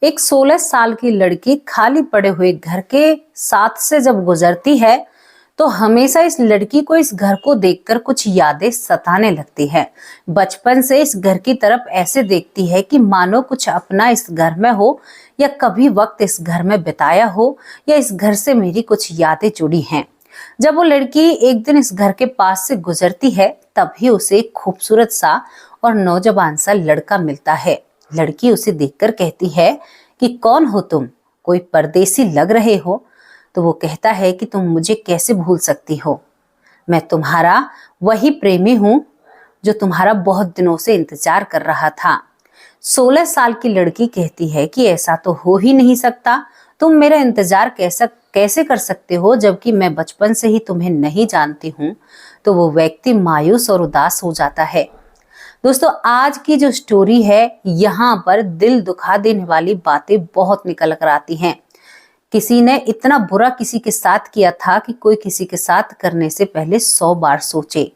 एक 16 साल की लड़की खाली पड़े हुए घर के साथ से जब गुजरती है तो हमेशा इस लड़की को इस घर को देखकर कुछ यादें सताने लगती है। बचपन से इस घर की तरफ ऐसे देखती है कि मानो कुछ अपना इस घर में हो, या कभी वक्त इस घर में बिताया हो, या इस घर से मेरी कुछ यादें जुड़ी हैं। जब वो लड़की एक दिन इस घर के पास से गुजरती है तभी उसे एक खूबसूरत सा और नौजवान सा लड़का मिलता है। लड़की उसे देखकर कहती है कि कौन हो तुम, कोई परदेसी लग रहे हो। तो वो कहता है कि तुम मुझे कैसे भूल सकती हो, मैं तुम्हारा वही प्रेमी हूं जो तुम्हारा बहुत दिनों से इंतजार कर रहा था। 16 साल की लड़की कहती है कि ऐसा तो हो ही नहीं सकता, तुम मेरा इंतजार कैसे कर सकते हो जबकि मैं बचपन से ही तुम्हें नहीं जानती हूँ। तो वो व्यक्ति मायूस और उदास हो जाता है। दोस्तों, आज की जो स्टोरी है यहाँ पर दिल दुखा देने वाली बातें बहुत निकल कर आती हैं। किसी ने इतना बुरा किसी के साथ किया था कि कोई किसी के साथ करने से पहले 100 बार सोचे।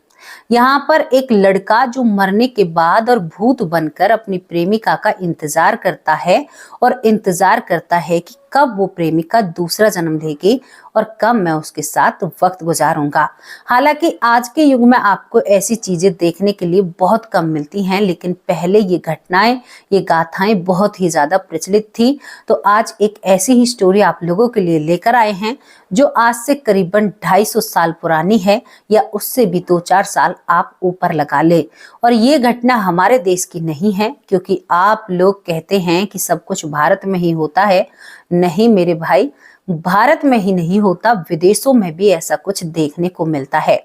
यहाँ पर एक लड़का जो मरने के बाद और भूत बनकर अपनी प्रेमिका का इंतजार करता है और इंतजार करता है कि कब वो प्रेमिका दूसरा जन्म लेगी और कब मैं उसके साथ वक्त गुजारूंगा। हालांकि आज के युग में आपको ऐसी चीजें देखने के लिए बहुत कम मिलती हैं, लेकिन पहले ये घटनाएं, ये गाथाएं बहुत ही ज्यादा प्रचलित थी। तो आज एक ऐसी ही स्टोरी आप लोगों के लिए लेकर आए हैं जो आज से करीबन 250 साल पुरानी है, या उससे भी 2-4 साल आप ऊपर लगा ले। और ये घटना हमारे देश की नहीं है, क्योंकि आप लोग कहते हैं कि सब कुछ भारत में ही होता है। नहीं मेरे भाई, भारत में ही नहीं होता, विदेशों में भी ऐसा कुछ देखने को मिलता है।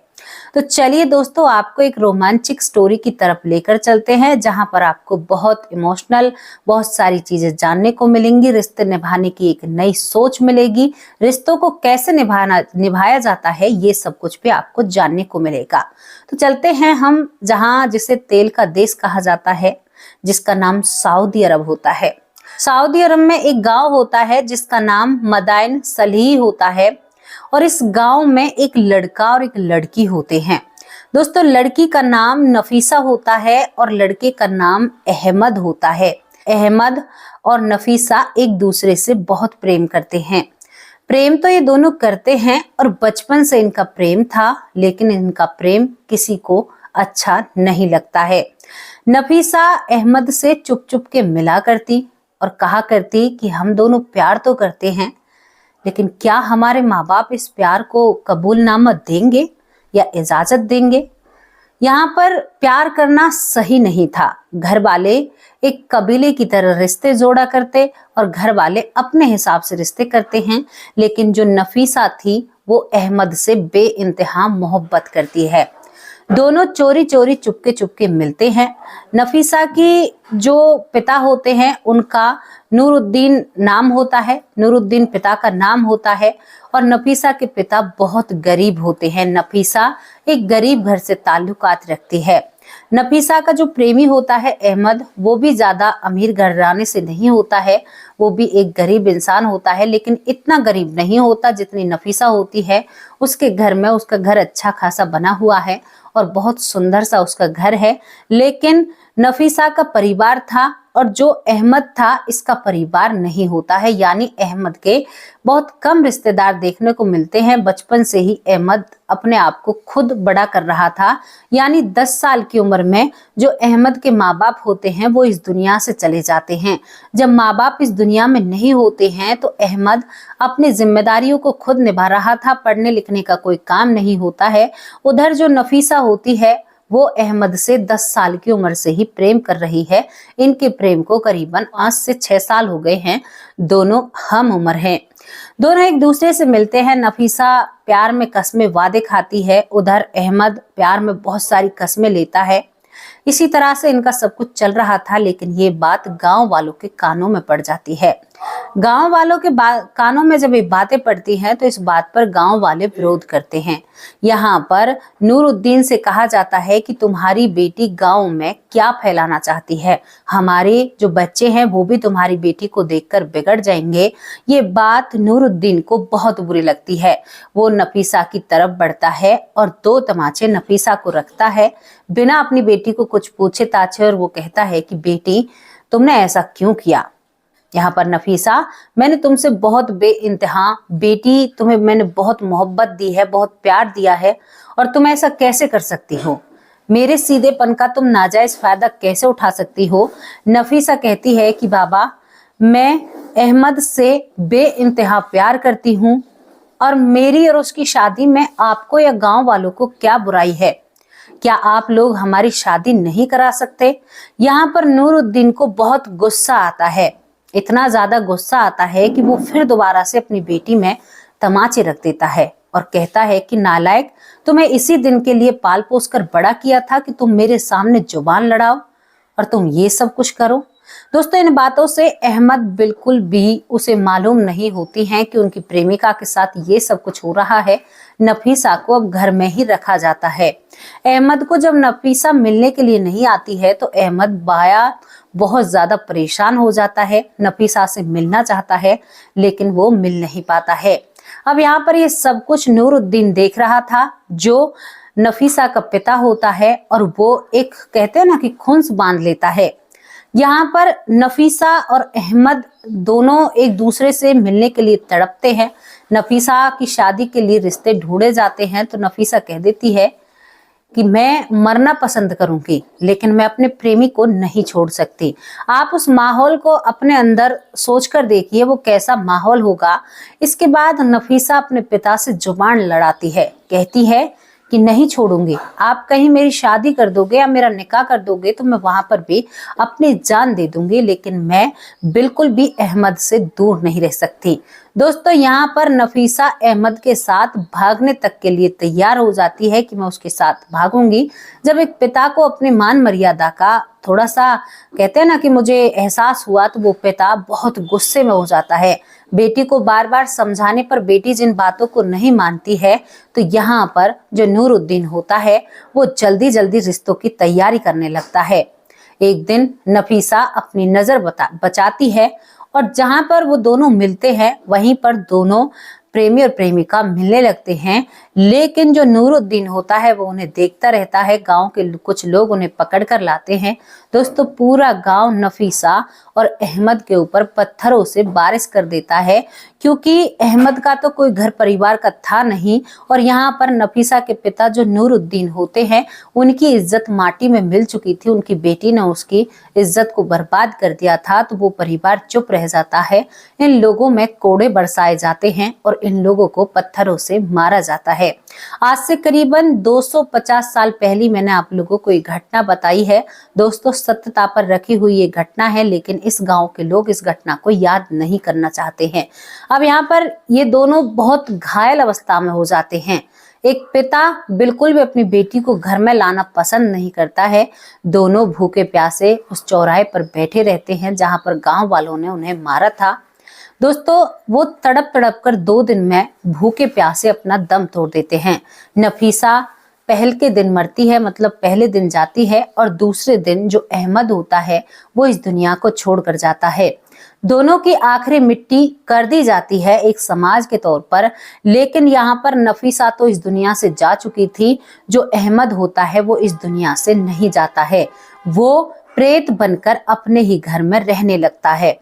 तो चलिए दोस्तों, आपको एक रोमांचक स्टोरी की तरफ लेकर चलते हैं जहां पर आपको बहुत इमोशनल, बहुत सारी चीजें जानने को मिलेंगी। रिश्ते निभाने की एक नई सोच मिलेगी, रिश्तों को कैसे निभाया जाता है, ये सब कुछ भी आपको जानने को मिलेगा। तो चलते हैं हम जहां जिसे तेल का देश कहा जाता है, जिसका नाम सऊदी अरब होता है। सऊदी अरब में एक गांव होता है जिसका नाम मदाइन सलीह होता है, और इस गांव में एक लड़का और एक लड़की होते हैं। दोस्तों, लड़की का नाम नफीसा होता है और लड़के का नाम अहमद होता है। अहमद और नफीसा एक दूसरे से बहुत प्रेम करते हैं। प्रेम तो ये दोनों करते हैं और बचपन से इनका प्रेम था, लेकिन इनका प्रेम किसी को अच्छा नहीं लगता है। नफीसा अहमद से चुप चुप के मिला करती और कहा करती कि हम दोनों प्यार तो करते हैं, लेकिन क्या हमारे माँ बाप इस प्यार को कबूलनामा देंगे या इजाजत देंगे। यहाँ पर प्यार करना सही नहीं था। घर वाले एक कबीले की तरह रिश्ते जोड़ा करते और घर वाले अपने हिसाब से रिश्ते करते हैं, लेकिन जो नफीसा थी वो अहमद से बेइंतहा मोहब्बत करती है। दोनों चोरी चोरी चुपके चुपके मिलते हैं। नफीसा की जो पिता होते हैं उनका नूरुद्दीन नाम होता है, नूरुद्दीन पिता का नाम होता है, और नफीसा के पिता बहुत गरीब होते हैं। नफीसा एक गरीब घर से ताल्लुकात रखती है। नफीसा का जो प्रेमी होता है अहमद, वो भी ज्यादा अमीर घराने से नहीं होता है, वो भी एक गरीब इंसान होता है, लेकिन इतना गरीब नहीं होता जितनी नफीसा होती है। उसके घर में उसका घर अच्छा खासा बना हुआ है और बहुत सुंदर सा उसका घर है, लेकिन नफीसा का परिवार था और जो अहमद था इसका परिवार नहीं होता है। यानी अहमद के बहुत कम रिश्तेदार देखने को मिलते हैं। बचपन से ही अहमद अपने आप को खुद बड़ा कर रहा था। यानी 10 साल की उम्र में जो अहमद के माँ बाप होते हैं वो इस दुनिया से चले जाते हैं। जब माँ बाप इस दुनिया में नहीं होते हैं तो अहमद अपनी जिम्मेदारियों को खुद निभा रहा था। पढ़ने लिखने का कोई काम नहीं होता है। उधर जो नफीसा होती है वो अहमद से 10 साल की उम्र से ही प्रेम कर रही है। इनके प्रेम को करीबन 5 से 6 साल हो गए हैं। दोनों हम उम्र हैं। दोनों एक दूसरे से मिलते हैं। नफीसा प्यार में कस्में वादे खाती है, उधर अहमद प्यार में बहुत सारी कस्में लेता है। इसी तरह से इनका सब कुछ चल रहा था, लेकिन ये बात गांव वालों के कानों में पड़ जाती है। गांव वालों के कानों में जब ये बातें पड़ती हैं तो इस बात पर गांव वाले विरोध करते हैं। यहाँ पर नूरुद्दीन से कहा जाता है कि तुम्हारी बेटी गांव में क्या फैलाना चाहती है, हमारे जो बच्चे हैं वो भी तुम्हारी बेटी को देखकर बिगड़ जाएंगे। ये बात नूरुद्दीन को बहुत बुरी लगती है। वो नफीसा की तरफ बढ़ता है और 2 तमाचे नफीसा को रखता है बिना अपनी बेटी को कुछ पूछे ताछे, और वो कहता है कि बेटी तुमने ऐसा क्यों किया, यहाँ पर नफीसा, मैंने तुमसे बहुत बेइंतहा बेटी, तुम्हें मैंने बहुत मोहब्बत दी है, बहुत प्यार दिया है, और तुम ऐसा कैसे कर सकती हो? मेरे सीधेपन का तुम नाजायज फायदा कैसे उठा सकती हो? नफीसा कहती है कि बाबा, मैं अहमद से बेइंतहा प्यार करती हूँ, और मेरी और उसकी शादी में आपको या गांव वालों को क्या बुराई है? क्या आप लोग हमारी शादी नहीं करा सकते? यहाँ पर नूरुद्दीन को बहुत गुस्सा आता है, इतना ज्यादा गुस्सा आता है कि वो फिर दोबारा से अपनी बेटी में तमाचे रख देता है और कहता है कि नालायक, तुम्हें इसी दिन के लिए पाल पोस कर बड़ा किया था कि तुम मेरे सामने जुबान लड़ाओ और तुम ये सब कुछ करो। दोस्तों, इन बातों से अहमद बिल्कुल भी उसे मालूम नहीं होती हैं कि उनकी प्रेमिका के साथ ये सब कुछ हो रहा है। नफीसा को अब घर में ही रखा जाता है। अहमद को जब नफीसा मिलने के लिए नहीं आती है तो अहमद बाया बहुत ज्यादा परेशान हो जाता है। नफीसा से मिलना चाहता है लेकिन वो मिल नहीं पाता है। अब यहाँ पर ये सब कुछ नूरुद्दीन देख रहा था, जो नफीसा का पिता होता है, और वो एक कहते हैं ना कि खुन्स बांध लेता है। यहाँ पर नफीसा और अहमद दोनों एक दूसरे से मिलने के लिए तड़पते हैं। नफीसा की शादी के लिए रिश्ते ढूंढे जाते हैं तो नफीसा कह देती है कि मैं मरना पसंद करूंगी लेकिन मैं अपने प्रेमी को नहीं छोड़ सकती। आप उस माहौल को अपने अंदर सोचकर देखिए, वो कैसा माहौल होगा। इसके बाद नफीसा अपने पिता से जुबान लड़ाती है, कहती है कि नहीं छोड़ूंगी, आप कहीं मेरी शादी कर दोगे या मेरा निकाह कर दोगे तो मैं वहां पर भी अपनी जान दे दूंगी, लेकिन मैं बिल्कुल भी अहमद से दूर नहीं रह सकती। दोस्तों, यहाँ पर नफीसा अहमद के साथ भागने तक के लिए तैयार हो जाती है कि मैं उसके साथ भागूंगी। जब एक पिता को अपनी मान मर्यादा का थोड़ा सा कहते हैं ना कि मुझे एहसास हुआ, तो वो पिता बहुत गुस्से में हो जाता है। बेटी को बार बार समझाने पर बेटी जिन बातों को नहीं मानती है, तो यहाँ पर जो नूरुद्दीन होता है वो जल्दी जल्दी रिश्तों की तैयारी करने लगता है। एक दिन नफीसा अपनी नजर बचाती है और जहां पर वो दोनों मिलते हैं वहीं पर दोनों प्रेमी और प्रेमिका मिलने लगते हैं। लेकिन जो नूरुद्दीन होता है वो उन्हें देखता रहता है। गांव के कुछ लोग उन्हें पकड़ कर लाते हैं। दोस्तों, पूरा गांव नफीसा और अहमद के ऊपर पत्थरों से बारिश कर देता है, क्योंकि अहमद का तो कोई घर परिवार का था नहीं, और यहाँ पर नफीसा के पिता जो नूरुद्दीन होते हैं उनकी इज्जत माटी में मिल चुकी थी। उनकी बेटी ने उसकी इज्जत को बर्बाद कर दिया था, तो वो परिवार चुप रह जाता है। इन लोगों में कोड़े बरसाए जाते हैं और इन लोगों को पत्थरों से मारा जाता है। आज से करीबन 250 साल पहले मैंने आप लोगों को एक घटना बताई है। दोस्तों, सत्यता पर रखी हुई ये घटना है, लेकिन इस गांव के लोग इस घटना को याद नहीं करना चाहते हैं। अब यहाँ पर ये दोनों बहुत घायल अवस्था में हो जाते हैं। एक पिता बिल्कुल भी अपनी बेटी को घर में लाना पसंद नहीं करता है। दोनों भूखे प्यासे उस चौराहे पर बैठे रहते हैं जहां पर गांव वालों ने उन्हें मारा था। दोस्तों, वो तड़प तड़प कर 2 दिन में भूखे प्यासे अपना दम तोड़ देते हैं। नफीसा पहल के दिन मरती है, मतलब पहले दिन जाती है, और दूसरे दिन जो अहमद होता है वो इस दुनिया को छोड़कर जाता है। दोनों की आखिरी मिट्टी कर दी जाती है एक समाज के तौर पर, लेकिन यहाँ पर नफीसा तो इस दुनिया से जा चुकी थी। जो अहमद होता है वो इस दुनिया से नहीं जाता है, वो प्रेत बनकर अपने ही घर में रहने लगता है।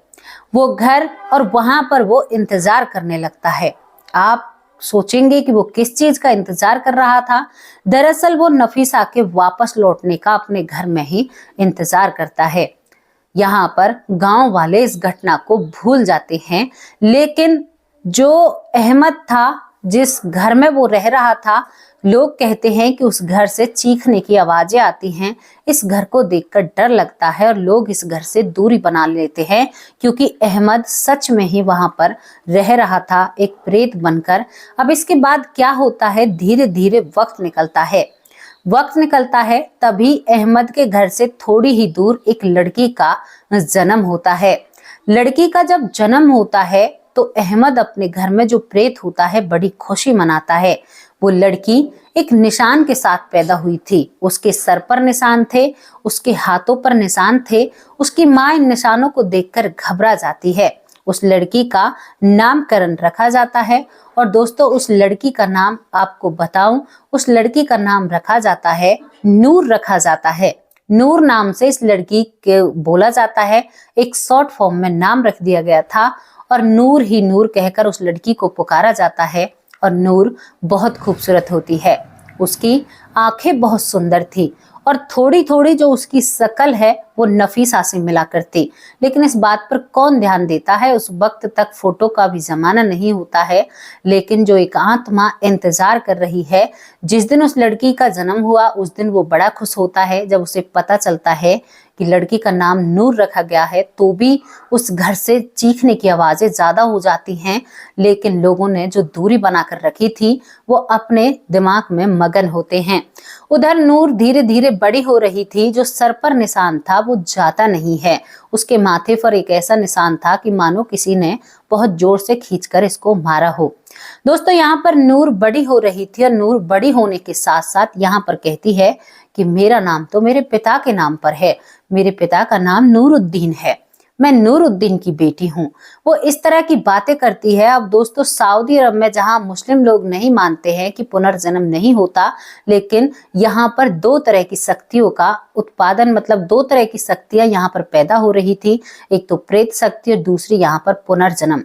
वो घर और वहां पर वो इंतजार करने लगता है। आप सोचेंगे कि वो किस चीज का इंतजार कर रहा था। दरअसल वो नफीसा के वापस लौटने का अपने घर में ही इंतजार करता है। यहाँ पर गांव वाले इस घटना को भूल जाते हैं, लेकिन जो अहमद था, जिस घर में वो रह रहा था, लोग कहते हैं कि उस घर से चीखने की आवाजें आती हैं। इस घर को देखकर डर लगता है और लोग इस घर से दूरी बना लेते हैं, क्योंकि अहमद सच में ही वहां पर रह रहा था एक प्रेत बनकर। अब इसके बाद क्या होता है, धीरे धीरे वक्त निकलता है। तभी अहमद के घर से थोड़ी ही दूर एक लड़की का जन्म होता है। लड़की का जब जन्म होता है तो अहमद अपने घर में जो प्रेत होता है बड़ी खुशी मनाता है। वो लड़की एक निशान के साथ पैदा हुई थी। उसके सर पर निशान थे, उसके हाथों पर निशान थे। उसकी माँ इन निशानों को देखकर घबरा जाती है। उस लड़की का नामकरण रखा जाता है। और दोस्तों, उस लड़की का नाम आपको बताऊं, उस लड़की का नाम रखा जाता है नूर रखा जाता है। नूर नाम से इस लड़की के बोला जाता है। एक शॉर्ट फॉर्म में नाम रख दिया गया था और नूर ही नूर कहकर उस लड़की को पुकारा जाता है। और नूर बहुत खूबसूरत होती है, उसकी आंखें बहुत सुंदर थी और थोड़ी थोड़ी जो उसकी शक्ल है वो नफीसा से मिला करती। लेकिन इस बात पर कौन ध्यान देता है, उस वक्त तक फोटो का भी जमाना नहीं होता है। लेकिन जो एकांत माँ इंतजार कर रही है, जिस दिन उस लड़की का जन्म हुआ उस दिन वो बड़ा खुश होता है जब उसे पता चलता है कि लड़की का नाम नूर रखा गया है। तो भी उस घर से चीखने की आवाजें ज्यादा हो जाती हैं, लेकिन लोगों ने जो दूरी बनाकर रखी थी वो अपने दिमाग में मगन होते हैं। उधर नूर धीरे धीरे बड़ी हो रही थी। जो सर पर निशान था वो जाता नहीं है, उसके माथे पर एक ऐसा निशान था कि मानो किसी ने बहुत जोर से खींचकर इसको मारा हो। दोस्तों, यहाँ पर नूर बड़ी हो रही थी और नूर बड़ी होने के साथ साथ यहाँ पर कहती है कि मेरा नाम तो मेरे पिता के नाम पर है, मेरे पिता का नाम नूरुद्दीन है, मैं नूरुद्दीन की बेटी हूँ। वो इस तरह की बातें करती है। अब दोस्तों, सऊदी अरब में जहाँ मुस्लिम लोग नहीं मानते हैं कि पुनर्जन्म नहीं होता, लेकिन यहाँ पर दो तरह की शक्तियों का उत्पादन, मतलब दो तरह की शक्तियां यहाँ पर पैदा हो रही थी। एक तो प्रेत शक्ति और दूसरी यहाँ पर पुनर्जन्म।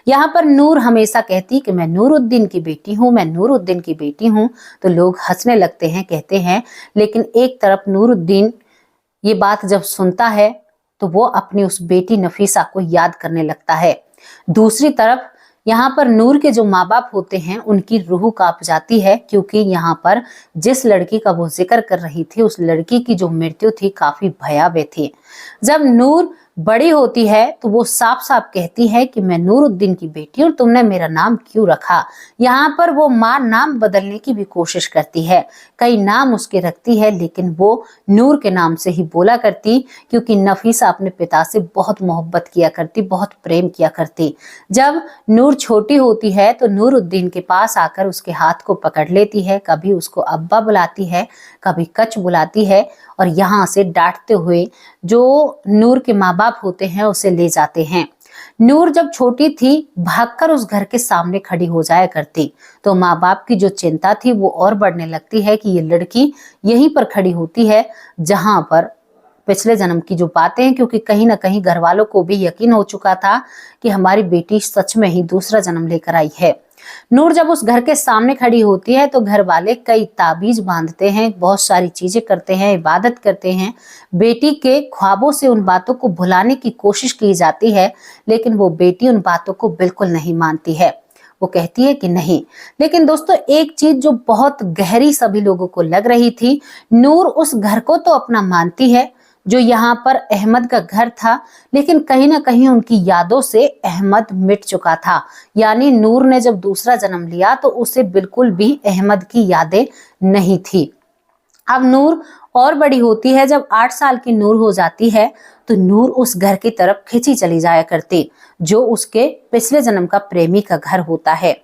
यहाँ पर नूर हमेशा कहती कि मैं नूरुद्दीन की बेटी हूँ, मैं नूरुद्दीन की बेटी हूँ, तो लोग हंसने लगते हैं, कहते हैं। लेकिन एक तरफ नूरुद्दीन ये बात जब सुनता है तो वो अपनी उस बेटी नफीसा को याद करने लगता है। दूसरी तरफ यहाँ पर नूर के जो माँ बाप होते हैं उनकी रूह कांप जाती है, क्योंकि यहाँ पर जिस लड़की का वो जिक्र कर रही थी उस लड़की की जो मृत्यु थी काफी भयावह थी। जब नूर बड़ी होती है तो वो साफ साफ कहती है कि मैं नूरुद्दीन की बेटी और तुमने मेरा नाम क्यों रखा। यहाँ पर वो माँ नाम बदलने की भी कोशिश करती है, कई नाम उसके रखती है, लेकिन वो नूर के नाम से ही बोला करती, क्योंकि नफीसा अपने पिता से बहुत मोहब्बत किया करती, बहुत प्रेम किया करती। जब नूर छोटी होती है तो नूरुद्दीन के पास आकर उसके हाथ को पकड़ लेती है, कभी उसको अब्बा बुलाती है, कभी कच बुलाती है, और यहाँ से डांटते हुए जो नूर के माँ बाप होते हैं उसे ले जाते हैं। नूर जब छोटी थी भागकर उस घर के सामने खड़ी हो जाया करती, तो माँ बाप की जो चिंता थी वो और बढ़ने लगती है कि ये लड़की यहीं पर खड़ी होती है जहां पर पिछले जन्म की जो बातें हैं, क्योंकि कहीं ना कहीं घर वालों को भी यकीन हो चुका था कि हमारी बेटी सच में ही दूसरा जन्म लेकर आई है। नूर जब उस घर के सामने खड़ी होती है तो घर वाले कई ताबीज बांधते हैं, बहुत सारी चीजें करते हैं, इबादत करते हैं। बेटी के ख्वाबों से उन बातों को भुलाने की कोशिश की जाती है, लेकिन वो बेटी उन बातों को बिल्कुल नहीं मानती है। वो कहती है कि नहीं। लेकिन दोस्तों, एक चीज जो बहुत गहरी सभी लोगों को लग रही थी, नूर उस घर को तो अपना मानती है जो यहाँ पर अहमद का घर था, लेकिन कहीं ना कहीं उनकी यादों से अहमद मिट चुका था। यानी नूर ने जब दूसरा जन्म लिया तो उसे बिल्कुल भी अहमद की यादें नहीं थी। अब नूर और बड़ी होती है, जब 8 साल की नूर हो जाती है तो नूर उस घर की तरफ खिंची चली जाया करती जो उसके पिछले जन्म का प्रेमी का घर होता है।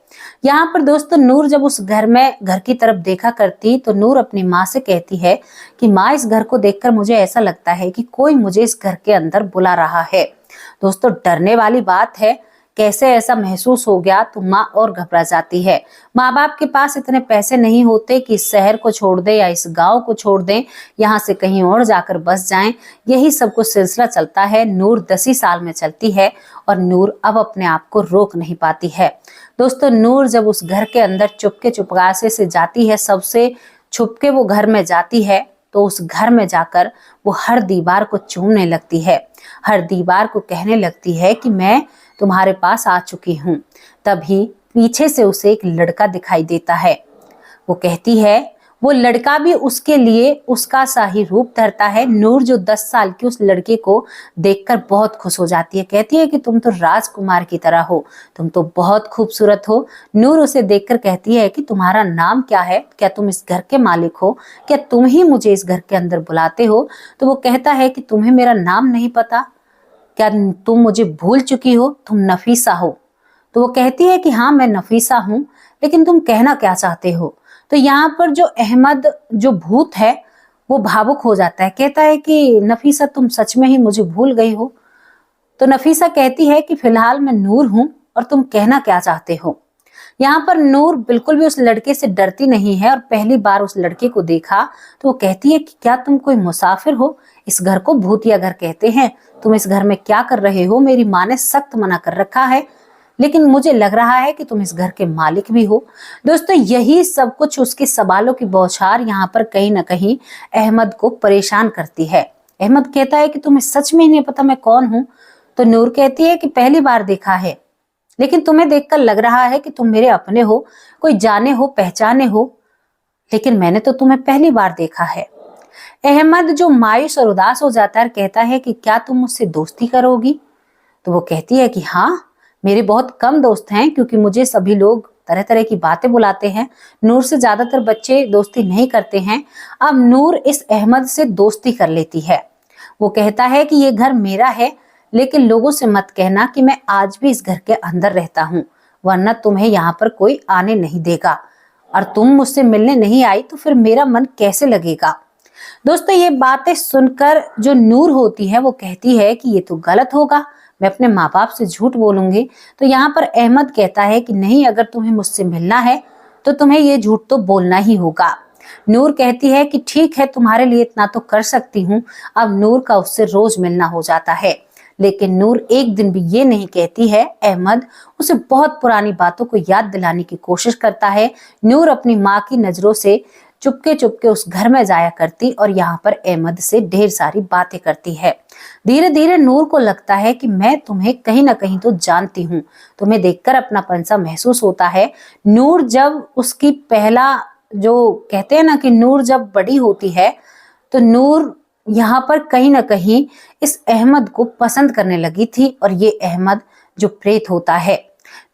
यहाँ पर दोस्तों, नूर जब उस घर की तरफ देखा करती तो नूर अपनी माँ से कहती है कि माँ, इस घर को देखकर मुझे ऐसा लगता है कि कोई मुझे इस घर के अंदर बुला रहा है। दोस्तों, डरने वाली बात है, कैसे ऐसा महसूस हो गया तो माँ और घबरा जाती है। माँ बाप के पास इतने पैसे नहीं होते कि इस शहर को छोड़ दें या इस गांव को छोड़ दें, यहाँ से कहीं और जाकर बस जाएं। यही सब कुछ सिलसिला चलता है। नूर 10 ही साल में चलती है और नूर अब अपने आप को रोक नहीं पाती है। दोस्तों, नूर जब उस घर के अंदर चुपके चुपकासे से जाती है, सबसे छुपके वो घर में जाती है, तो उस घर में जाकर वो हर दीवार को चूमने लगती है, हर दीवार को कहने लगती है कि मैं तुम्हारे पास आ चुकी हूँ। तभी पीछे से उसे एक लड़का दिखाई देता है। वो कहती है, वो लड़का भी उसके लिए उसका सा ही रूप धरता है। नूर जो 10 साल की उस लड़के को देखकर बहुत खुश हो जाती है, कहती है कि तुम तो राजकुमार की तरह हो, तुम तो बहुत खूबसूरत हो। नूर उसे देखकर कहती है कि तुम्हारा नाम क्या है, क्या तुम इस घर के मालिक हो, क्या तुम ही मुझे इस घर के अंदर बुलाते हो। तो वो कहता है कि तुम्हें मेरा नाम नहीं पता, क्या तुम मुझे भूल चुकी हो, तुम नफीसा हो। तो वो कहती है कि हाँ, मैं नफीसा हूँ, लेकिन तुम कहना क्या चाहते हो। तो यहाँ पर जो अहमद जो भूत है वो भावुक हो जाता है, कहता है कि नफीसा, तुम सच में ही मुझे भूल गई हो। तो नफीसा कहती है कि फिलहाल मैं नूर हूँ और तुम कहना क्या चाहते हो। यहाँ पर नूर बिल्कुल भी उस लड़के से डरती नहीं है और पहली बार उस लड़के को देखा तो वो कहती है कि क्या तुम कोई मुसाफिर हो? इस घर को भूतिया घर कहते हैं। तुम इस घर में क्या कर रहे हो? मेरी माँ ने सख्त मना कर रखा है, लेकिन मुझे लग रहा है कि तुम इस घर के मालिक भी हो। दोस्तों, यही सब कुछ उसके सवालों की बौछार यहाँ पर कहीं ना कहीं अहमद को परेशान करती है। अहमद कहता है कि तुम्हें सच में नहीं पता मैं कौन हूँ? तो नूर कहती है कि पहली बार देखा है, लेकिन तुम्हें देखकर लग रहा है कि तुम मेरे अपने हो, कोई जाने हो पहचाने हो, लेकिन मैंने तो तुम्हें पहली बार देखा है। अहमद जो मायूस और उदास हो जाता है कहता है कि क्या तुम मुझसे दोस्ती करोगी? तो वो कहती है कि हाँ, मेरे बहुत कम दोस्त हैं क्योंकि मुझे सभी लोग तरह तरह की बातें बुलाते हैं। नूर से ज्यादातर बच्चे दोस्ती नहीं करते हैं। अब नूर इस अहमद से दोस्ती कर लेती है। वो कहता है कि ये घर मेरा है, लेकिन लोगों से मत कहना कि मैं आज भी इस घर के अंदर रहता हूँ, वरना तुम्हें यहाँ पर कोई आने नहीं देगा। और तुम मुझसे मिलने नहीं आई तो फिर मेरा मन कैसे लगेगा? दोस्तों, ये बातें सुनकर जो नूर होती है वो कहती है कि ये तो गलत होगा, मैं अपने माँ बाप से झूठ बोलूंगी। तो यहाँ पर अहमद कहता है कि नहीं, अगर तुम्हें मुझसे मिलना है तो तुम्हें ये झूठ तो बोलना ही होगा। नूर कहती है कि ठीक है, तुम्हारे लिए इतना तो कर सकती हूँ। अब नूर का उससे रोज मिलना हो जाता है, लेकिन नूर एक दिन भी ये नहीं कहती है। अहमद उसे बहुत पुरानी बातों को याद दिलाने की कोशिश करता है। नूर अपनी माँ की नजरों से चुपके चुपके उस घर में जाया करती और यहाँ पर अहमद से ढेर सारी बातें करती है। धीरे धीरे नूर को लगता है कि मैं तुम्हें कहीं ना कहीं तो जानती हूँ, तुम्हें देखकर अपनापन सा महसूस होता है। नूर जब उसकी पहला जो कहते हैं ना कि नूर जब बड़ी होती है तो नूर यहाँ पर कहीं ना कहीं इस अहमद को पसंद करने लगी थी, और ये अहमद जो प्रेत होता है।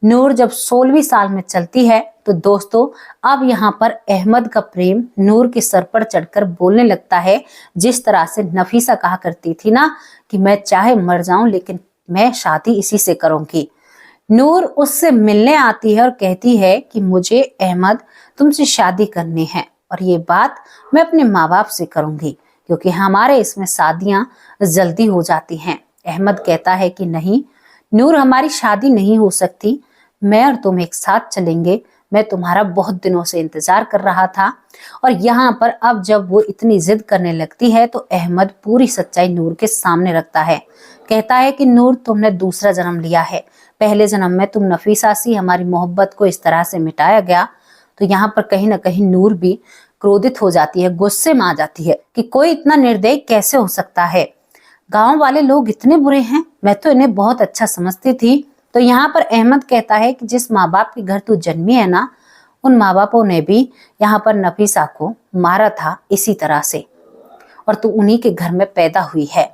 नूर जब 16वीं साल में चलती है तो दोस्तों, अब यहाँ पर अहमद का प्रेम नूर के सर पर चढ़कर बोलने लगता है। जिस तरह से नफीसा कहा करती थी ना कि मैं चाहे मर जाऊं लेकिन मैं शादी इसी से करूंगी। नूर उससे मिलने आती है और कहती है कि मुझे अहमद तुमसे शादी करनी है, और ये बात मैं अपने माँ बाप से करूंगी क्योंकि हमारे इसमें शादियां जल्दी हो जाती हैं। अहमद कहता है कि नहीं नूर, हमारी शादी नहीं हो सकती, मैं और तुम एक साथ चलेंगे, मैं तुम्हारा बहुत दिनों से इंतजार कर रहा था। और यहाँ पर अब जब वो इतनी जिद करने लगती है तो अहमद पूरी सच्चाई नूर के सामने रखता है। कहता है कि नूर, तुमने दूसरा जन्म लिया है, पहले जन्म में तुम नफीसा सी, हमारी मोहब्बत को इस तरह से मिटाया गया। तो यहाँ पर कहीं ना कहीं नूर भी क्रोधित हो जाती है, गुस्से में आ जाती है कि कोई इतना निर्दयी कैसे हो सकता है, गांव वाले लोग इतने बुरे हैं, मैं तो इन्हें बहुत अच्छा समझती थी। तो यहाँ पर अहमद कहता है कि जिस माँ बाप के घर तू जन्मी है ना, उन माँ बापों ने भी यहाँ पर नफीसा को मारा था इसी तरह से, और तू उन्हीं के घर में पैदा हुई है।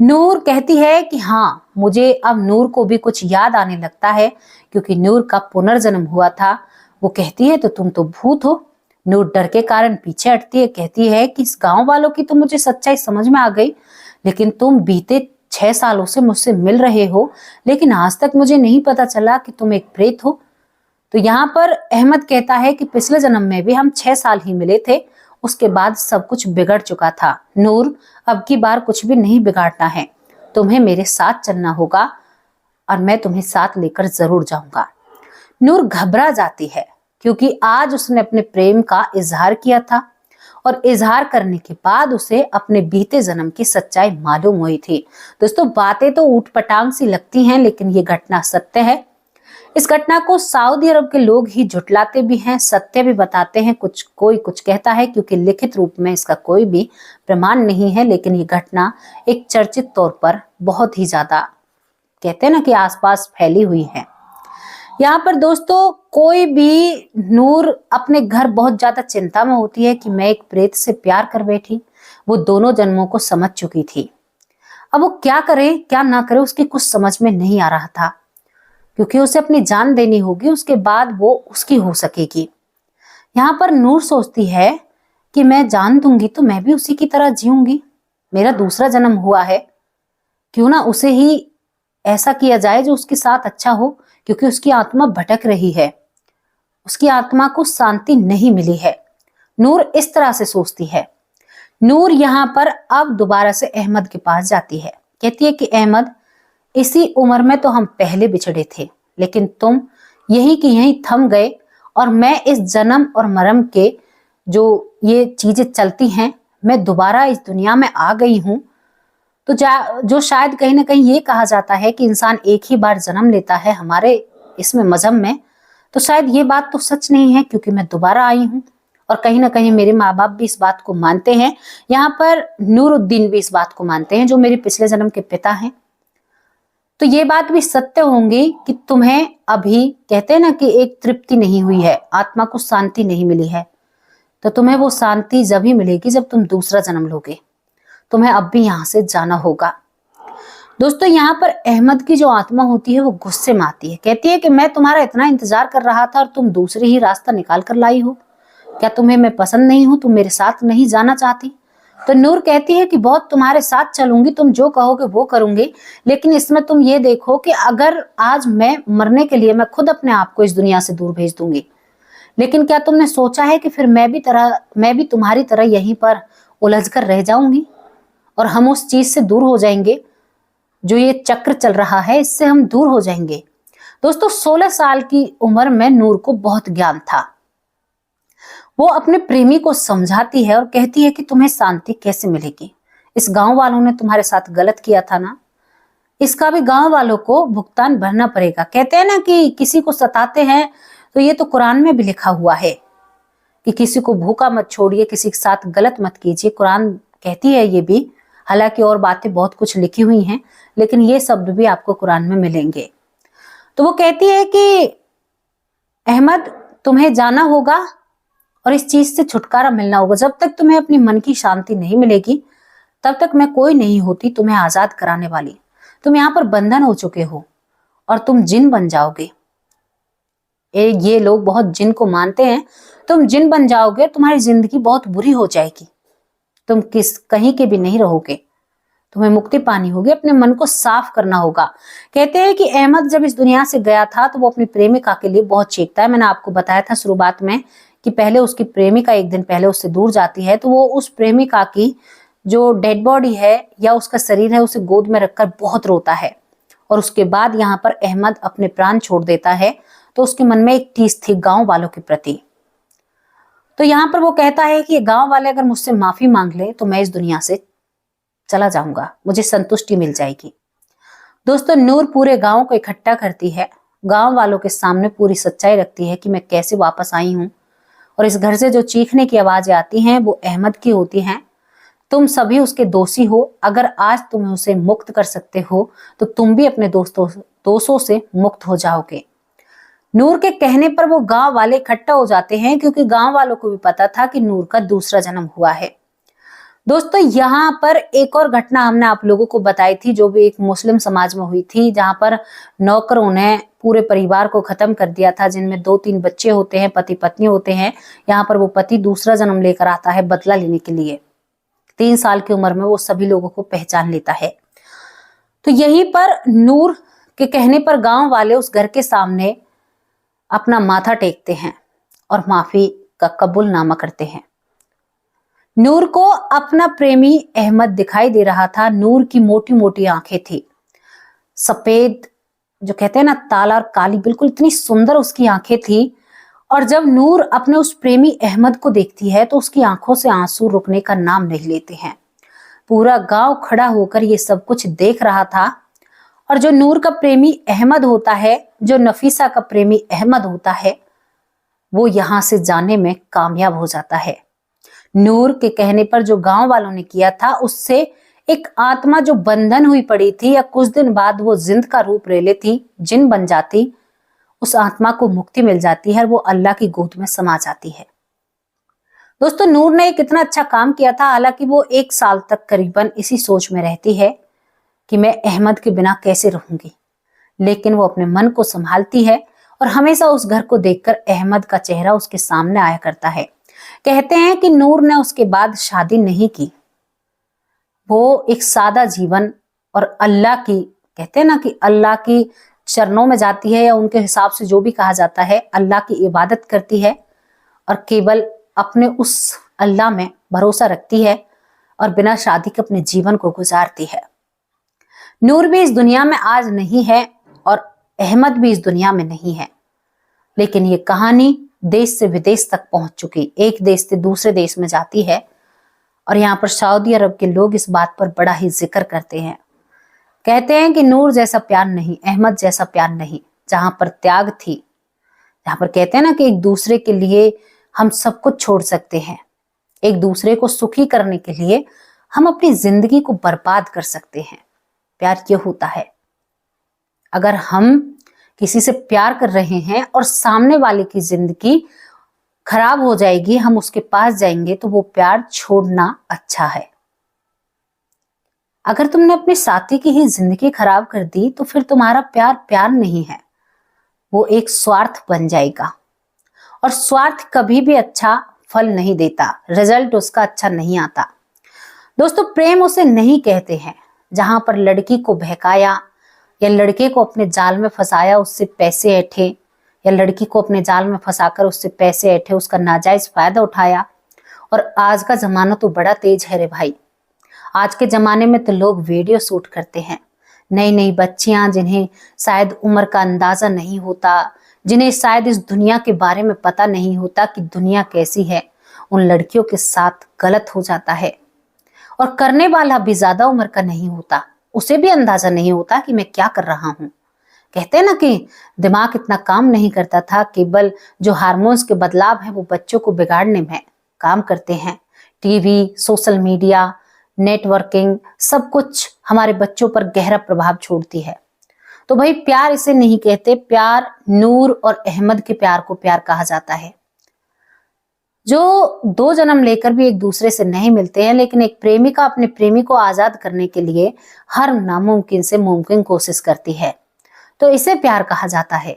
नूर कहती है कि हाँ, मुझे अब नूर को भी कुछ याद आने लगता है क्योंकि नूर का पुनर्जन्म हुआ था। वो कहती है तो तुम तो भूत हो। नूर डर के कारण पीछे हटती है, कहती है कि इस गांव वालों की तो मुझे सच्चाई समझ में आ गई, लेकिन तुम बीते 6 सालों से मुझसे मिल रहे हो, लेकिन आज तक मुझे नहीं पता चला कि तुम एक प्रेत हो। तो यहाँ पर अहमद कहता है कि पिछले जन्म में भी हम 6 साल ही मिले थे, उसके बाद सब कुछ बिगड़ चुका था। नूर, अब की बार कुछ भी नहीं बिगाड़ना है, तुम्हें मेरे साथ चलना होगा और मैं तुम्हें साथ लेकर जरूर जाऊंगा। नूर घबरा जाती है क्योंकि आज उसने अपने प्रेम का इजहार किया था, और इजहार करने के बाद उसे अपने बीते जन्म की सच्चाई मालूम हुई थी। दोस्तों, बातें तो ऊटपटांग सी लगती हैं, लेकिन ये घटना सत्य है। इस घटना को सऊदी अरब के लोग ही झुटलाते भी हैं, सत्य भी बताते हैं, कोई कुछ कहता है क्योंकि लिखित रूप में इसका कोई भी प्रमाण नहीं है, लेकिन ये घटना एक चर्चित तौर पर बहुत ही ज्यादा कहते हैं ना कि आसपास फैली हुई है। यहाँ पर दोस्तों, कोई भी नूर अपने घर बहुत ज्यादा चिंता में होती है कि मैं एक प्रेत से प्यार कर बैठी। वो दोनों जन्मों को समझ चुकी थी, अब वो क्या करे क्या ना करे उसकी कुछ समझ में नहीं आ रहा था, क्योंकि उसे अपनी जान देनी होगी, उसके बाद वो उसकी हो सकेगी। यहाँ पर नूर सोचती है कि मैं जान दूंगी तो मैं भी उसी की तरह जीऊंगी, मेरा दूसरा जन्म हुआ है, क्यों ना उसे ही ऐसा किया जाए जो उसके साथ अच्छा हो, क्योंकि उसकी आत्मा भटक रही है, उसकी आत्मा को शांति नहीं मिली है। नूर इस तरह से सोचती है। नूर यहाँ पर अब दोबारा से अहमद के पास जाती है, कहती है कि अहमद, इसी उम्र में तो हम पहले बिछड़े थे, लेकिन तुम यही कि यहीं थम गए और मैं इस जन्म और मरम के जो ये चीजें चलती हैं, मैं दोबारा इस दुनिया में आ गई हूं। तो जो शायद कहीं ना कहीं ये कहा जाता है कि इंसान एक ही बार जन्म लेता है हमारे इसमें मजहब में, तो शायद ये बात तो सच नहीं है, क्योंकि मैं दोबारा आई हूं और कहीं ना कहीं मेरे माँ बाप भी इस बात को मानते हैं। यहाँ पर नूरुद्दीन भी इस बात को मानते हैं, जो मेरे पिछले जन्म के पिता हैं। तो ये बात भी सत्य होंगी कि तुम्हें अभी कहते हैं ना कि एक तृप्ति नहीं हुई है, आत्मा को शांति नहीं मिली है, तो तुम्हें वो शांति जब ही मिलेगी जब तुम दूसरा जन्म लोगे। तुम्हें अब भी यहाँ से जाना होगा। दोस्तों, यहाँ पर अहमद की जो आत्मा होती है वो गुस्से में आती है, कहती है कि मैं तुम्हारा इतना इंतजार कर रहा था और तुम दूसरे ही रास्ता निकाल कर लाई हो। क्या तुम्हें मैं पसंद नहीं हूं? तुम मेरे साथ नहीं जाना चाहती? तो नूर कहती है कि बहुत तुम्हारे साथ चलूंगी, तुम जो कहोगे वो करूंगी, लेकिन इसमें तुम ये देखो कि अगर आज मैं मरने के लिए मैं खुद अपने आप को इस दुनिया से दूर भेज दूंगी, लेकिन क्या तुमने सोचा है कि फिर मैं भी तुम्हारी तरह यहीं पर उलझ कर रह जाऊंगी और हम उस चीज से दूर हो जाएंगे, जो ये चक्र चल रहा है इससे हम दूर हो जाएंगे। दोस्तों, 16 साल की उम्र में नूर को बहुत ज्ञान था। वो अपने प्रेमी को समझाती है और कहती है कि तुम्हें शांति कैसे मिलेगी? इस गांव वालों ने तुम्हारे साथ गलत किया था ना, इसका भी गांव वालों को भुगतान भरना पड़ेगा। कहते हैं ना कि किसी को सताते हैं, तो ये तो कुरान में भी लिखा हुआ है कि किसी को भूखा मत छोड़िए, किसी के साथ गलत मत कीजिए। कुरान कहती है ये भी, हालांकि और बातें बहुत कुछ लिखी हुई हैं, लेकिन ये शब्द भी आपको कुरान में मिलेंगे। तो वो कहती है कि अहमद, तुम्हें जाना होगा और इस चीज से छुटकारा मिलना होगा। जब तक तुम्हें अपनी मन की शांति नहीं मिलेगी, तब तक मैं कोई नहीं होती तुम्हें आजाद कराने वाली। तुम यहाँ पर बंधन हो चुके हो और तुम जिन बन जाओगे। ये लोग बहुत जिन को मानते हैं। तुम जिन बन जाओगे, तुम्हारी जिंदगी बहुत बुरी हो जाएगी, तुम कहीं के भी नहीं रहोगे, तुम्हें मुक्ति पानी होगी, अपने मन को साफ करना होगा। कहते हैं कि अहमद जब इस दुनिया से गया था तो वो अपनी प्रेमिका के लिए बहुत चीखता है। मैंने आपको बताया था शुरुआत में कि पहले उसकी प्रेमिका एक दिन पहले उससे दूर जाती है, तो वो उस प्रेमिका की जो डेड बॉडी है या उसका शरीर है उसे गोद में रखकर बहुत रोता है। और उसके बाद यहाँ पर अहमद अपने प्राण छोड़ देता है। तो उसके मन में एक टीस थी गांव वालों के प्रति। तो यहाँ पर वो कहता है कि गांव वाले अगर मुझसे माफी मांग ले तो मैं इस दुनिया से चला जाऊंगा, मुझे संतुष्टि मिल जाएगी। दोस्तों, नूर पूरे गांव को इकट्ठा करती है, गांव वालों के सामने पूरी सच्चाई रखती है कि मैं कैसे वापस आई हूं, और इस घर से जो चीखने की आवाजें आती हैं वो अहमद की होती हैं। तुम सभी उसके दोषी हो, अगर आज तुम्हें उसे मुक्त कर सकते हो तो तुम भी अपने दोषों से मुक्त हो जाओगे। नूर के कहने पर वो गांव वाले इकट्ठा हो जाते हैं, क्योंकि गांव वालों को भी पता था कि नूर का दूसरा जन्म हुआ है। दोस्तों, यहाँ पर एक और घटना हमने आप लोगों को बताई थी, जो भी एक मुस्लिम समाज में हुई थी, जहां पर नौकरों ने पूरे परिवार को खत्म कर दिया था, जिनमें 2-3 बच्चे होते हैं, पति पत्नी होते हैं। यहाँ पर वो पति दूसरा जन्म लेकर आता है बदला लेने के लिए। 3 साल की उम्र में वो सभी लोगों को पहचान लेता है। तो यहीं पर नूर के कहने पर गांव वाले उस घर के सामने अपना माथा टेकते हैं और माफी का कबूलनामा करते हैं। नूर को अपना प्रेमी अहमद दिखाई दे रहा था। नूर की मोटी मोटी आंखें थी, सफेद, जो कहते हैं ना ताला और काली, बिल्कुल इतनी सुंदर उसकी आंखें थी। और जब नूर अपने उस प्रेमी अहमद को देखती है तो उसकी आंखों से आंसू रुकने का नाम नहीं लेते हैं। पूरा गांव खड़ा होकर ये सब कुछ देख रहा था। और जो नूर का प्रेमी अहमद होता है, जो नफीसा का प्रेमी अहमद होता है, वो यहां से जाने में कामयाब हो जाता है। नूर के कहने पर जो गांव वालों ने किया था, उससे एक आत्मा जो बंधन हुई पड़ी थी या कुछ दिन बाद वो जिंद का रूप ले लेती, जिन बन जाती, उस आत्मा को मुक्ति मिल जाती है और वो अल्लाह की गोद में समा जाती है। दोस्तों, नूर ने एक इतना अच्छा काम किया था। हालांकि वो 1 साल तक करीबन इसी सोच में रहती है कि मैं अहमद के बिना कैसे रहूंगी, लेकिन वो अपने मन को संभालती है और हमेशा उस घर को देखकर अहमद का चेहरा उसके सामने आया करता है। कहते हैं कि नूर ने उसके बाद शादी नहीं की। वो एक सादा जीवन और अल्लाह की, कहते हैं ना कि अल्लाह की चरणों में जाती है, या उनके हिसाब से जो भी कहा जाता है, अल्लाह की इबादत करती है और केवल अपने उस अल्लाह में भरोसा रखती है और बिना शादी के अपने जीवन को गुजारती है। नूर भी इस दुनिया में आज नहीं है और अहमद भी इस दुनिया में नहीं है। लेकिन ये कहानी देश से विदेश तक पहुंच चुकी, एक देश से दूसरे देश में जाती है और यहाँ पर सऊदी अरब के लोग इस बात पर बड़ा ही जिक्र करते हैं। कहते हैं कि नूर जैसा प्यार नहीं, अहमद जैसा प्यार नहीं, जहां पर त्याग थी, जहां पर कहते हैं ना कि एक दूसरे के लिए हम सब कुछ छोड़ सकते हैं, एक दूसरे को सुखी करने के लिए हम अपनी जिंदगी को बर्बाद कर सकते हैं। प्यार ये होता है। अगर हम किसी से प्यार कर रहे हैं और सामने वाले की जिंदगी खराब हो जाएगी, हम उसके पास जाएंगे, तो वो प्यार छोड़ना अच्छा है। अगर तुमने अपने साथी की ही जिंदगी खराब कर दी तो फिर तुम्हारा प्यार प्यार नहीं है, वो एक स्वार्थ बन जाएगा। और स्वार्थ कभी भी अच्छा फल नहीं देता, रिजल्ट उसका अच्छा नहीं आता। दोस्तों, प्रेम उसे नहीं कहते हैं जहां पर लड़की को बहकाया या लड़के को अपने जाल में फंसाया, उससे पैसे ऐंठे, या लड़की को अपने जाल में फंसाकर उससे पैसे ऐंठे, उसका नाजायज फायदा उठाया। और आज का जमाना तो बड़ा तेज है रे भाई। आज के जमाने में तो लोग वीडियो शूट करते हैं। नई नई बच्चियां जिन्हें शायद उम्र का अंदाजा नहीं होता, जिन्हें शायद इस दुनिया के बारे में पता नहीं होता कि दुनिया कैसी है, उन लड़कियों के साथ गलत हो जाता है। और करने वाला भी ज्यादा उम्र का नहीं होता, उसे भी अंदाजा नहीं होता कि मैं क्या कर रहा हूं। कहते हैं ना कि दिमाग इतना काम नहीं करता था, केवल जो हार्मोन्स के बदलाव है वो बच्चों को बिगाड़ने में काम करते हैं। टीवी, सोशल मीडिया, नेटवर्किंग, सब कुछ हमारे बच्चों पर गहरा प्रभाव छोड़ती है। तो भाई प्यार इसे नहीं कहते, प्यार नूर और अहमद के प्यार को प्यार कहा जाता है, जो 2 जन्म लेकर भी एक दूसरे से नहीं मिलते हैं, लेकिन एक प्रेमिका अपने प्रेमी को आजाद करने के लिए हर नामुमकिन से मुमकिन कोशिश करती है, तो इसे प्यार कहा जाता है।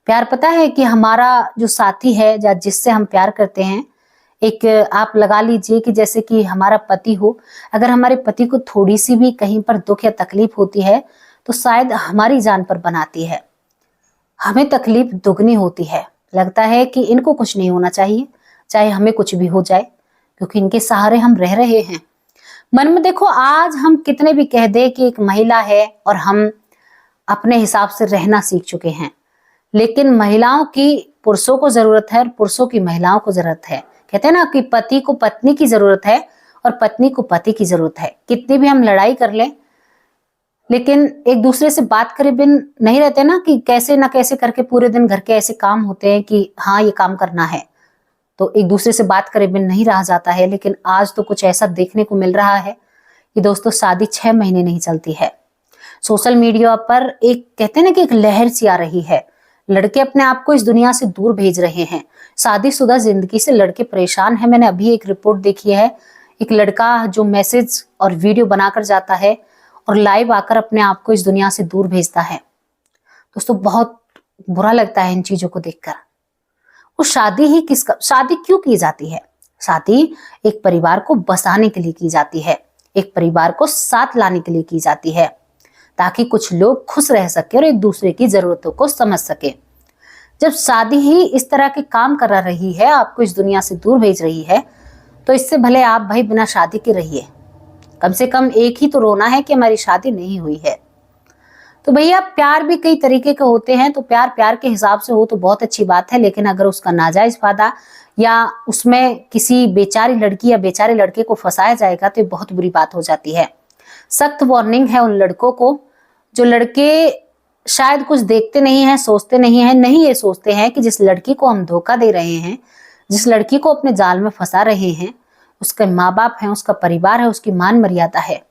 प्यार पता है कि हमारा जो साथी है या जिससे हम प्यार करते हैं, एक आप लगा लीजिए कि जैसे कि हमारा पति हो, अगर हमारे पति को थोड़ी सी भी कहीं पर दुख या तकलीफ होती है तो शायद हमारी जान पर बनाती है, हमें तकलीफ दुगनी होती है। लगता है कि इनको कुछ नहीं होना चाहिए, चाहे हमें कुछ भी हो जाए, क्योंकि इनके सहारे हम रह रहे हैं। मन में देखो, आज हम कितने भी कह दे कि एक महिला है और हम अपने हिसाब से रहना सीख चुके हैं, लेकिन महिलाओं की पुरुषों को जरूरत है और पुरुषों की महिलाओं को जरूरत है। कहते हैं ना कि पति को पत्नी की जरूरत है और पत्नी को पति की जरूरत है। कितनी भी हम लड़ाई कर लें, लेकिन एक दूसरे से बात करे बिन नहीं रहते ना, कि कैसे ना कैसे करके पूरे दिन घर के ऐसे काम होते हैं कि हाँ ये काम करना है, तो एक दूसरे से बात करे बिन नहीं रहा जाता है। लेकिन आज तो कुछ ऐसा देखने को मिल रहा है कि दोस्तों शादी 6 महीने नहीं चलती है। सोशल मीडिया पर एक कहते हैं ना कि एक लहर सी आ रही है, लड़के अपने आप को इस दुनिया से दूर भेज रहे हैं, शादीशुदा जिंदगी से लड़के परेशान हैं। मैंने अभी एक रिपोर्ट देखी है, एक लड़का जो मैसेज और वीडियो बनाकर जाता है और लाइव आकर अपने आप को इस दुनिया से दूर भेजता है। दोस्तों बहुत बुरा लगता है इन चीजों को देखकर। वो शादी ही शादी क्यों की जाती है? शादी एक परिवार को बसाने के लिए की जाती है, एक परिवार को साथ लाने के लिए की जाती है, ताकि कुछ लोग खुश रह सके और एक दूसरे की जरूरतों को समझ सके। जब शादी ही इस तरह के काम करा रही है, आपको इस दुनिया से दूर भेज रही है, तो इससे भले आप भाई बिना शादी के रहिए, कम से कम एक ही तो रोना है कि हमारी शादी नहीं हुई है। तो भैया प्यार भी कई तरीके के होते हैं, तो प्यार प्यार के हिसाब से हो तो बहुत अच्छी बात है, लेकिन अगर उसका नाजायज फायदा या उसमें किसी बेचारी लड़की या बेचारे लड़के को फंसाया जाएगा तो ये बहुत बुरी बात हो जाती है। सख्त वार्निंग है उन लड़कों को जो लड़के शायद कुछ देखते नहीं हैं, सोचते नहीं हैं, नहीं ये सोचते हैं कि जिस लड़की को हम धोखा दे रहे हैं, जिस लड़की को अपने जाल में फंसा रहे हैं, उसके माँ बाप हैं, उसका परिवार है, उसकी मान मर्यादा है।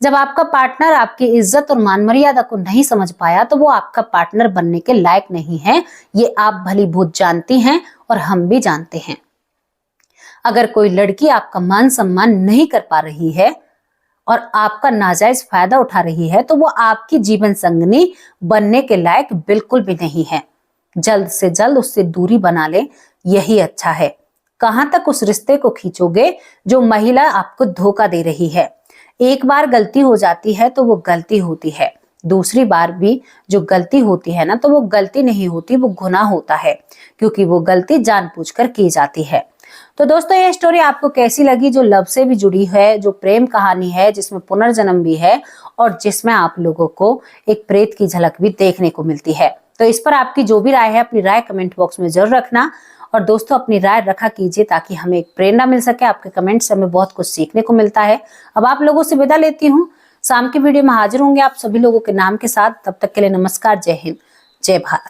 जब आपका पार्टनर आपकी इज्जत और मान मर्यादा को नहीं समझ पाया तो वो आपका पार्टनर बनने के लायक नहीं है, ये आप भली भूत जानती हैं और हम भी जानते हैं। अगर कोई लड़की आपका मान सम्मान नहीं कर पा रही है और आपका नाजायज फायदा उठा रही है, तो वो आपकी जीवन संगनी बनने के लायक बिल्कुल भी नहीं है। जल्द से जल्द उससे दूरी बना ले, यही अच्छा है। कहां तक उस रिश्ते को खींचोगे जो महिला आपको धोखा दे रही है? एक बार गलती हो जाती है तो वो गलती होती है, दूसरी बार भी जो गलती होती है ना, तो वो गलती नहीं होती, वो गुनाह होता है, क्योंकि वो गलती जानबूझकर की जाती है। तो दोस्तों ये स्टोरी आपको कैसी लगी, जो लव से भी जुड़ी है, जो प्रेम कहानी है, जिसमें पुनर्जन्म भी है और जिसमें आप लोगों को एक प्रेत की झलक भी देखने को मिलती है? तो इस पर आपकी जो भी राय है अपनी राय कमेंट बॉक्स में जरूर रखना। और दोस्तों अपनी राय रखा कीजिए ताकि हमें एक प्रेरणा मिल सके। आपके कमेंट से हमें बहुत कुछ सीखने को मिलता है। अब आप लोगों से विदा लेती हूँ। शाम की वीडियो में हाजिर होंगे आप सभी लोगों के नाम के साथ। तब तक के लिए नमस्कार, जय हिंद, जय भारत।